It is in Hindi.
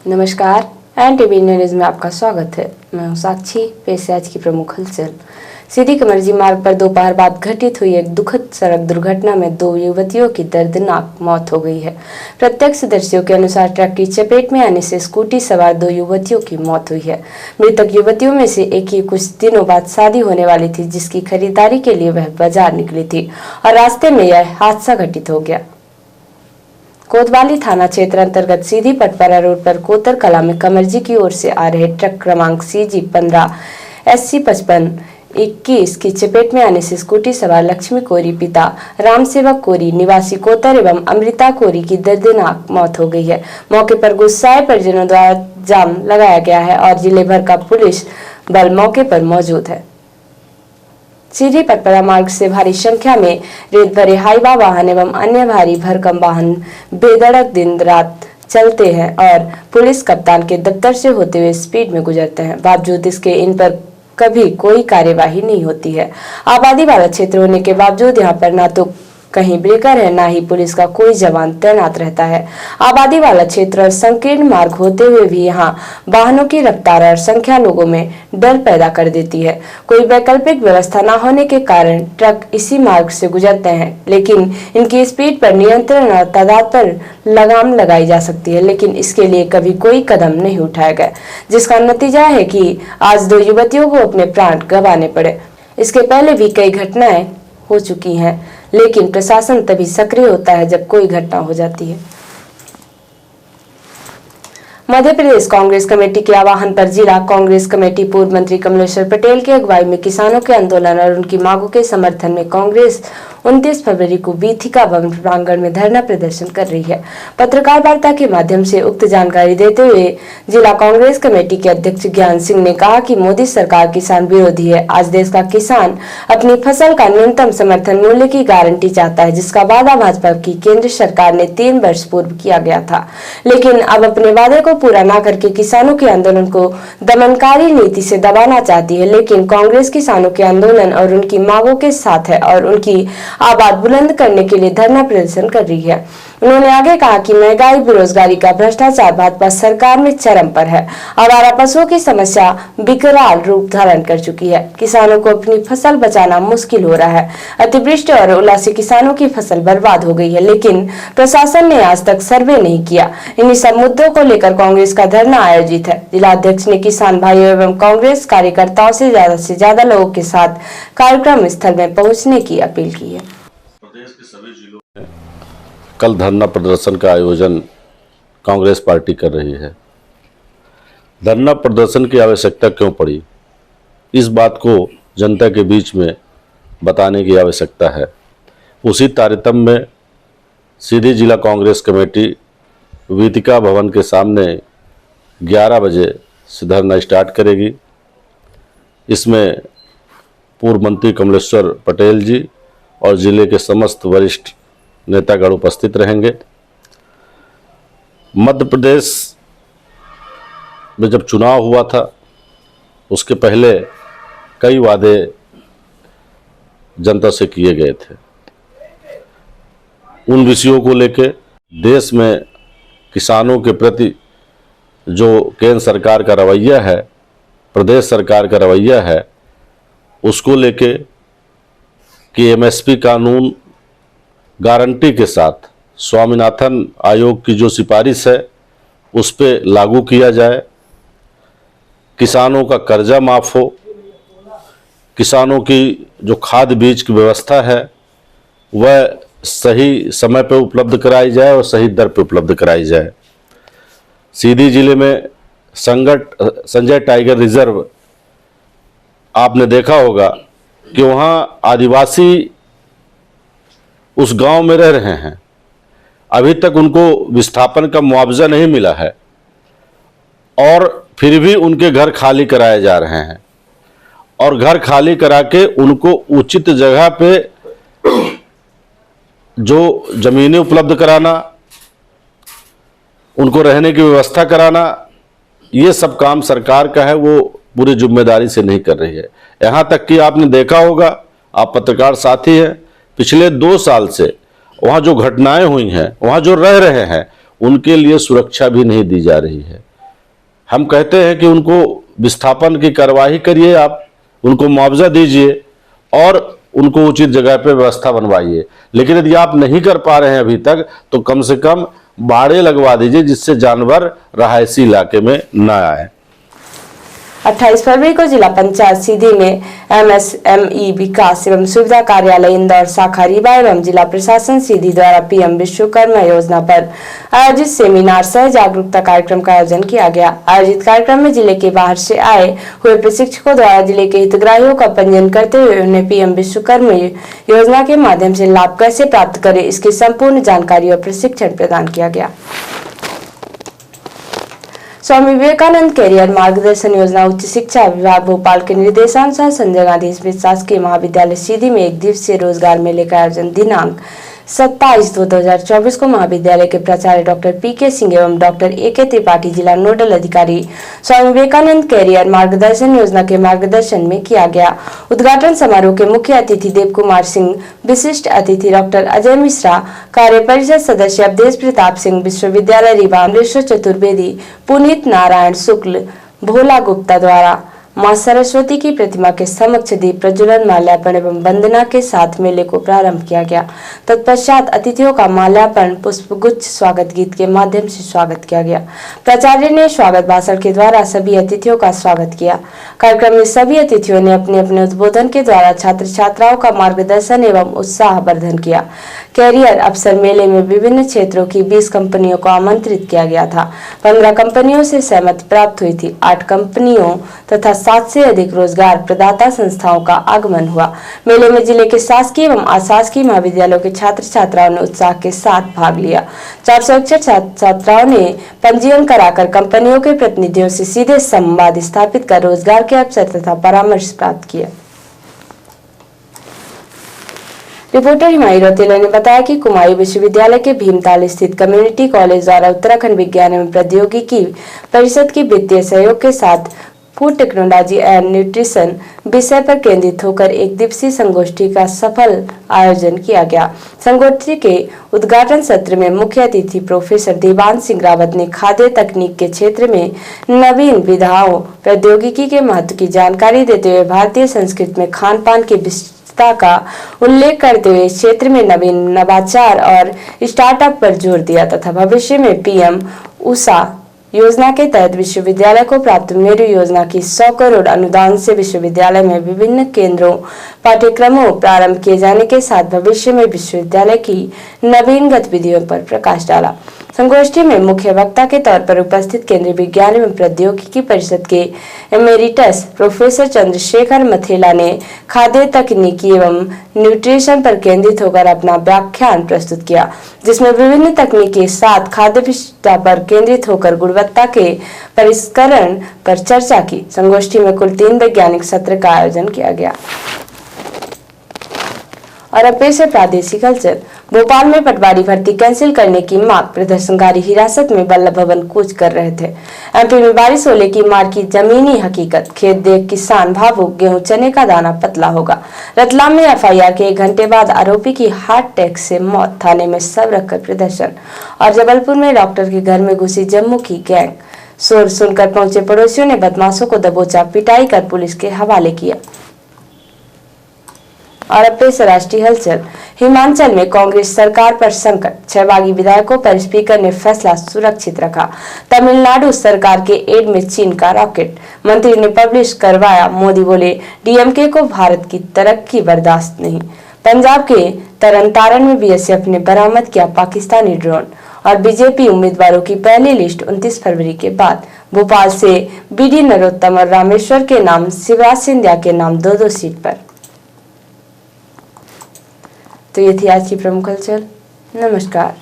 नमस्कार, एनटीवी न्यूज में आपका स्वागत है। मैं हूं साक्षी। पेश है आज की प्रमुख हलचल। सीधी कमरजी मार्ग पर दोपहर बाद घटित हुई एक दुखद सड़क दुर्घटना में 2 युवतियों की दर्दनाक मौत हो गई है। प्रत्यक्षदर्शियों के अनुसार ट्रक की चपेट में आने से स्कूटी सवार 2 युवतियों की मौत हुई है। मृतक युवतियों में से एक की कुछ दिनों बाद शादी होने वाली थी, जिसकी खरीदारी के लिए वह बाजार निकली थी और रास्ते में यह हादसा घटित हो गया। कोतवाली थाना क्षेत्र अंतर्गत सीधी पटवारा रोड पर कोतर कला में कमरजी की ओर से आ रहे ट्रक क्रमांक CG 15 SC 55 21 की चपेट में आने से स्कूटी सवार लक्ष्मी कोरी पिता रामसेवक कोरी निवासी कोतर एवं अमृता कोरी की दर्दनाक मौत हो गई है। मौके पर गुस्साए परिजनों द्वारा जाम लगाया गया है और जिले भर का पुलिस बल मौके पर मौजूद है। सीधी पटवारा मार्ग से भारी संख्या में रेत भरे हाईवा वाहन एवं अन्य भारी भरकम वाहन बेधड़क दिन रात चलते हैं और पुलिस कप्तान के दफ्तर से होते हुए स्पीड में गुजरते हैं। बावजूद इसके इन पर कभी कोई कार्यवाही नहीं होती है। आबादी वाला क्षेत्र होने के बावजूद यहाँ पर ना तो कहीं ब्रेकर है, ना ही पुलिस का कोई जवान तैनात रहता है। आबादी वाला क्षेत्र और संकीर्ण मार्ग होते हुए भी यहाँ वाहनों की रफ्तार और संख्या लोगों में डर पैदा कर देती है। कोई वैकल्पिक व्यवस्था न होने के कारण ट्रक इसी मार्ग से गुजरते हैं, लेकिन इनकी स्पीड पर नियंत्रण और तादाद पर लगाम लगाई जा सकती है, लेकिन इसके लिए कभी कोई कदम नहीं उठाया गया, जिसका नतीजा है कि आज 2 युवतियों को अपने प्राण गंवाने पड़े। इसके पहले भी कई घटनाएं हो चुकी हैं, लेकिन प्रशासन तभी सक्रिय होता है जब कोई घटना हो जाती है। मध्य प्रदेश कांग्रेस कमेटी के आह्वान पर जिला कांग्रेस कमेटी पूर्व मंत्री कमलेश्वर पटेल की अगुवाई में किसानों के आंदोलन और उनकी मांगों के समर्थन में कांग्रेस 29 फरवरी को वीथिका भवन प्रांगण में धरना प्रदर्शन कर रही है। पत्रकार वार्ता के माध्यम से उक्त जानकारी देते हुए जिला कांग्रेस कमेटी के अध्यक्ष ज्ञान सिंह ने कहा कि मोदी सरकार किसान विरोधी है। आज देश का किसान अपनी फसल का न्यूनतम समर्थन मूल्य की गारंटी चाहता है, जिसका वादा भाजपा की केंद्र सरकार ने 3 वर्ष पूर्व किया गया था, लेकिन अब अपने वादे को पूरा न करके किसानों के आंदोलन को दमनकारी नीति से दबाना चाहती है। लेकिन कांग्रेस किसानों के आंदोलन और उनकी मांगों के साथ है और उनकी आवाज बुलंद करने के लिए धरना प्रदर्शन कर रही है। उन्होंने आगे कहा कि महंगाई, बेरोजगारी का भ्रष्टाचार भाजपा सरकार में चरम पर है। आवारा पशुओं की समस्या विकराल रूप धारण कर चुकी है। किसानों को अपनी फसल बचाना मुश्किल हो रहा है। अतिवृष्टि और ओला से किसानों की फसल बर्बाद हो गई है, लेकिन प्रशासन ने आज तक सर्वे नहीं किया। इन्हीं सब मुद्दों को लेकर कांग्रेस का धरना आयोजित है। जिला अध्यक्ष ने किसान भाइयों एवं कांग्रेस कार्यकर्ताओं से ज्यादा लोगों के साथ कार्यक्रम स्थल में पहुंचने की अपील की है। प्रदेश के सभी जिलों में कल धरना प्रदर्शन का आयोजन कांग्रेस पार्टी कर रही है। धरना प्रदर्शन की आवश्यकता क्यों पड़ी, इस बात को जनता के बीच में बताने की आवश्यकता है। उसी तारतम्य में सीधी जिला कांग्रेस कमेटी वीथिका भवन के सामने 11 बजे से धरना स्टार्ट करेगी। इसमें पूर्व मंत्री कमलेश्वर पटेल जी और जिले के समस्त वरिष्ठ नेतागण उपस्थित रहेंगे। मध्य प्रदेश में जब चुनाव हुआ था, उसके पहले कई वादे जनता से किए गए थे। उन विषयों को लेके देश में किसानों के प्रति जो केंद्र सरकार का रवैया है, प्रदेश सरकार का रवैया है, उसको लेके कि MSP कानून गारंटी के साथ स्वामीनाथन आयोग की जो सिफारिश है उस पे लागू किया जाए, किसानों का कर्जा माफ़ हो, किसानों की जो खाद बीज की व्यवस्था है वह सही समय पे उपलब्ध कराई जाए और सही दर पे उपलब्ध कराई जाए। सीधी जिले में संजय टाइगर रिजर्व आपने देखा होगा कि वहाँ आदिवासी उस गांव में रह रहे हैं, अभी तक उनको विस्थापन का मुआवजा नहीं मिला है और फिर भी उनके घर खाली कराए जा रहे हैं और घर खाली करा के उनको उचित जगह पे जो जमीनें उपलब्ध कराना, उनको रहने की व्यवस्था कराना, ये सब काम सरकार का है, वो पूरी जिम्मेदारी से नहीं कर रही है। यहाँ तक कि आपने देखा होगा, आप पत्रकार साथी हैं, पिछले 2 साल से वहाँ जो घटनाएं हुई हैं, वहाँ जो रह रहे हैं, उनके लिए सुरक्षा भी नहीं दी जा रही है। हम कहते हैं कि उनको विस्थापन की कार्यवाही करिए, आप उनको मुआवजा दीजिए और उनको उचित जगह पे व्यवस्था बनवाइए। लेकिन यदि आप नहीं कर पा रहे हैं अभी तक, तो कम से कम बाड़े लगवा दीजिए जिससे जानवर रहायशी इलाके में न आए। 28 फरवरी को जिला पंचायत सीधी में MSME विकास एवं सुविधा कार्यालय इंदौर शाखा रीवा एवं जिला प्रशासन सीधी द्वारा PM विश्वकर्मा योजना पर आयोजित सेमिनार सह जागरूकता कार्यक्रम का आयोजन किया गया। आयोजित कार्यक्रम में जिले के बाहर से आए हुए प्रशिक्षकों द्वारा जिले के हितग्राहियों का पंजीयन करते हुए उन्हें PM विश्वकर्मा योजना के माध्यम से लाभ कैसे प्राप्त करें, इसकी संपूर्ण जानकारी और प्रशिक्षण प्रदान किया गया। स्वामी विवेकानंद कैरियर मार्गदर्शन योजना उच्च शिक्षा विभाग भोपाल के निर्देशानुसार संजय गांधी स्मृति शासकीय महाविद्यालय सीधी में 1 दिवसीय रोजगार मेले का आयोजन दिनांक 27/2/2024 को महाविद्यालय के प्राचार्य डॉक्टर PK सिंह एवं डॉक्टर AK त्रिपाठी जिला नोडल अधिकारी स्वामी विवेकानंद कैरियर मार्गदर्शन योजना के मार्गदर्शन में किया गया। उद्घाटन समारोह के मुख्य अतिथि देव कुमार सिंह, विशिष्ट अतिथि डॉक्टर अजय मिश्रा, कार्य परिषद सदस्य अवधेश प्रताप सिंह, विश्वविद्यालय रीवा अमरेश्वर चतुर्वेदी, पुनीत नारायण शुक्ल, भोला गुप्ता द्वारा मां सरस्वती की प्रतिमा के समक्ष दीप प्रज्वलन, माल्यार्पण एवं वंदना के साथ मेले को प्रारंभ किया गया। तत्पश्चात अतिथियों का माल्यार्पण, पुष्पगुच्छ, स्वागत गीत के माध्यम से स्वागत किया गया। प्राचार्य ने स्वागत भाषण के द्वारा सभी अतिथियों का स्वागत किया। कार्यक्रम में सभी अतिथियों ने अपने अपने उद्बोधन के द्वारा छात्र छात्राओं का मार्गदर्शन एवं उत्साहवर्धन किया। कैरियर अवसर मेले में विभिन्न क्षेत्रों की 20 कंपनियों को आमंत्रित किया गया था। 15 कंपनियों से सहमति प्राप्त हुई थी। 8 कंपनियों तथा 7 से अधिक रोजगार प्रदाता संस्थाओं का आगमन हुआ। मेले में जिले के शासकीय एवं अशासकीय महाविद्यालयों के छात्र छात्राओं ने उत्साह के साथ भाग लिया। 461 छात्र छात्राओं ने पंजीयन कराकर कंपनियों के प्रतिनिधियों से सीधे संवाद स्थापित कर रोजगार के अवसर तथा परामर्श प्राप्त किया। रिपोर्टर हिमाई रौतेला ने बताया कि कुमायूं विश्वविद्यालय के भीमताल स्थित कम्युनिटी कॉलेज द्वारा उत्तराखंड विज्ञान एवं प्रौद्योगिकी परिषद की वित्तीय सहयोग के साथ फूड टेक्नोलॉजी एंड न्यूट्रिशन विषय पर केंद्रित होकर 1 दिवसीय संगोष्ठी का सफल आयोजन किया गया। संगोष्ठी के उद्घाटन सत्र में मुख्य अतिथि प्रोफेसर देवांश सिंह रावत ने खाद्य तकनीक के क्षेत्र में नवीन विधाओं प्रौद्योगिकी के महत्व की जानकारी देते हुए भारतीय संस्कृति में खान पान के का उल्लेख करते हुए इस क्षेत्र में नवीन नवाचार और स्टार्टअप पर जोर दिया तथा भविष्य में PM उषा योजना के तहत विश्वविद्यालय को प्राप्त मेरू योजना की 100 करोड़ अनुदान से विश्वविद्यालय में विभिन्न केंद्रों पाठ्यक्रमों प्रारंभ किए जाने के साथ भविष्य में विश्वविद्यालय की नवीन गतिविधियों पर प्रकाश डाला। संगोष्ठी में मुख्य वक्ता के तौर पर उपस्थित केंद्रीय विज्ञान एवं प्रौद्योगिकी परिषद के एमेरिटस प्रोफेसर चंद्रशेखर मथेला ने खाद्य तकनीकी एवं न्यूट्रिशन पर केंद्रित होकर अपना व्याख्यान प्रस्तुत किया, जिसमें विभिन्न तकनीकी साथ खाद्य विशिष्टता पर केंद्रित होकर गुणवत्ता के परिष्करण पर चर्चा की। संगोष्ठी में कुल 3 वैज्ञानिक सत्र का आयोजन किया गया। और अब पेश है प्रादेशिक हलचल। भोपाल में पटवारी भर्ती कैंसिल करने की मांग, प्रदर्शनकारी हिरासत में वल्लभ भवन कूच कर रहे थे। MP में बारिश होने की मार की जमीनी हकीकत, खेत देख किसान भावुक, गेहूं चने का दाना पतला होगा। रतलाम में FIR के 1 घंटे बाद आरोपी की हार्ट अटैक से मौत, थाने में सब रखकर प्रदर्शन। और जबलपुर में डॉक्टर के घर में घुसी जम्मू की गैंग, शोर सुनकर पहुंचे पड़ोसियों ने बदमाशों को दबोचा, पिटाई कर पुलिस के हवाले किया। और अब पेश राष्ट्रीय हलचल। हिमाचल में कांग्रेस सरकार पर संकट, 6 बागी विधायकों पर स्पीकर ने फैसला सुरक्षित रखा। तमिलनाडु सरकार के एड में चीन का रॉकेट, मंत्री ने पब्लिश करवाया। मोदी बोले DMK को भारत की तरक्की बर्दाश्त नहीं। पंजाब के तरनतारन में BSF ने बरामद किया पाकिस्तानी ड्रोन। और बीजेपी उम्मीदवारों की पहली लिस्ट 29 फरवरी के बाद। भोपाल से BD नरोत्तम और रामेश्वर के नाम, शिवराज सिंधिया के नाम 2-2 सीट पर। तो ये थी आज की प्रमुख हलचल। नमस्कार।